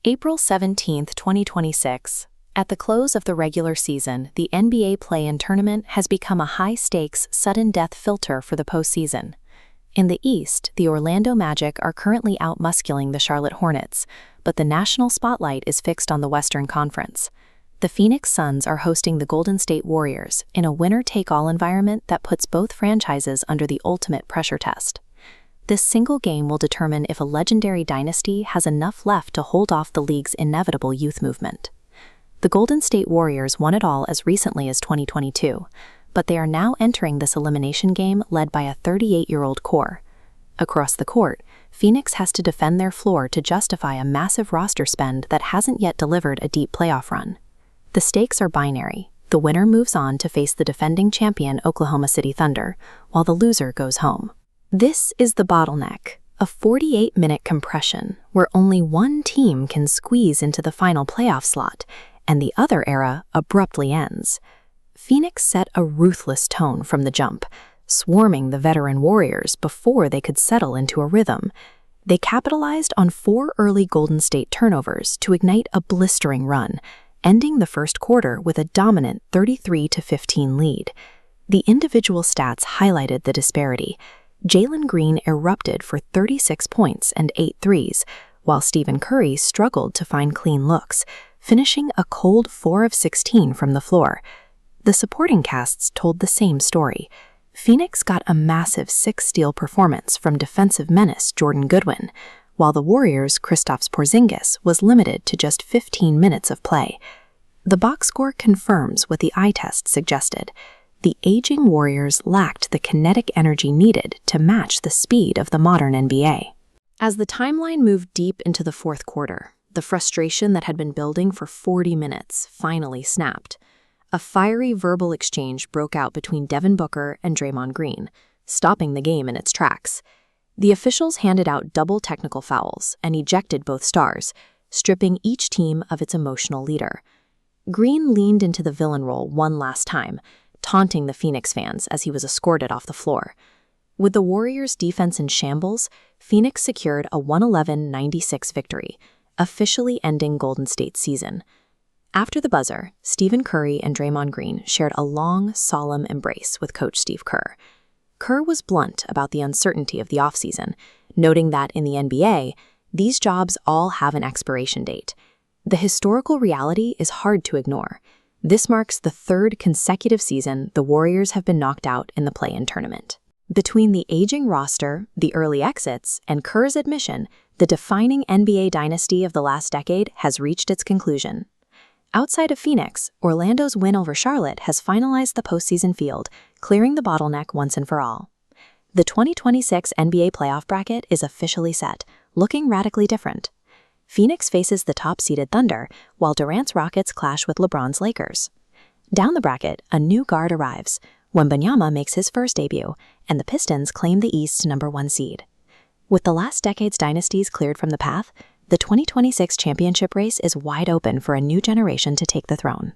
April 17, 2026. At the close of the regular season, the NBA play-in tournament has become a high-stakes, sudden-death filter for the postseason. In the East, the Orlando Magic are currently outmusculing the Charlotte Hornets, but the national spotlight is fixed on the Western Conference. The Phoenix Suns are hosting the Golden State Warriors in a winner-take-all environment that puts both franchises under the ultimate pressure test. This single game will determine if a legendary dynasty has enough left to hold off the league's inevitable youth movement. The Golden State Warriors won it all as recently as 2022, but they are now entering this elimination game led by a 38-year-old core. Across the court, Phoenix has to defend their floor to justify a massive roster spend that hasn't yet delivered a deep playoff run. The stakes are binary. The winner moves on to face the defending champion Oklahoma City Thunder, while the loser goes home. This is the bottleneck, a 48-minute compression where only one team can squeeze into the final playoff slot, and the other era abruptly ends. Phoenix set a ruthless tone from the jump, swarming the veteran Warriors before they could settle into a rhythm. They capitalized on 4 early Golden State turnovers to ignite a blistering run, ending the first quarter with a dominant 33-15 lead. The individual stats highlighted the disparity. Jalen Green erupted for 36 points and 8 threes, while Stephen Curry struggled to find clean looks, finishing a cold 4 of 16 from the floor. The supporting casts told the same story. Phoenix got a massive 6-steal performance from defensive menace Jordan Goodwin, while the Warriors' Kristaps Porzingis was limited to just 15 minutes of play. The box score confirms what the eye test suggested. The aging Warriors lacked the kinetic energy needed to match the speed of the modern NBA. As the timeline moved deep into the fourth quarter, the frustration that had been building for 40 minutes finally snapped. A fiery verbal exchange broke out between Devin Booker and Draymond Green, stopping the game in its tracks. The officials handed out double technical fouls and ejected both stars, stripping each team of its emotional leader. Green leaned into the villain role one last time, taunting the Phoenix fans as he was escorted off the floor. With the Warriors' defense in shambles, Phoenix secured a 111-96 victory, officially ending Golden State's season. After the buzzer, Stephen Curry and Draymond Green shared a long, solemn embrace with Coach Steve Kerr. Kerr was blunt about the uncertainty of the offseason, noting that in the NBA, these jobs all have an expiration date. The historical reality is hard to ignore. This marks the 3rd consecutive season the Warriors have been knocked out in the play-in tournament. Between the aging roster, the early exits, and Kerr's admission, the defining NBA dynasty of the last decade has reached its conclusion. Outside of Phoenix, Orlando's win over Charlotte has finalized the postseason field, clearing the bottleneck once and for all. The 2026 NBA playoff bracket is officially set, looking radically different. Phoenix faces the top-seeded Thunder, while Durant's Rockets clash with LeBron's Lakers. Down the bracket, a new guard arrives. Wembanyama makes his first debut, and the Pistons claim the East's #1 seed. With the last decade's dynasties cleared from the path, the 2026 championship race is wide open for a new generation to take the throne.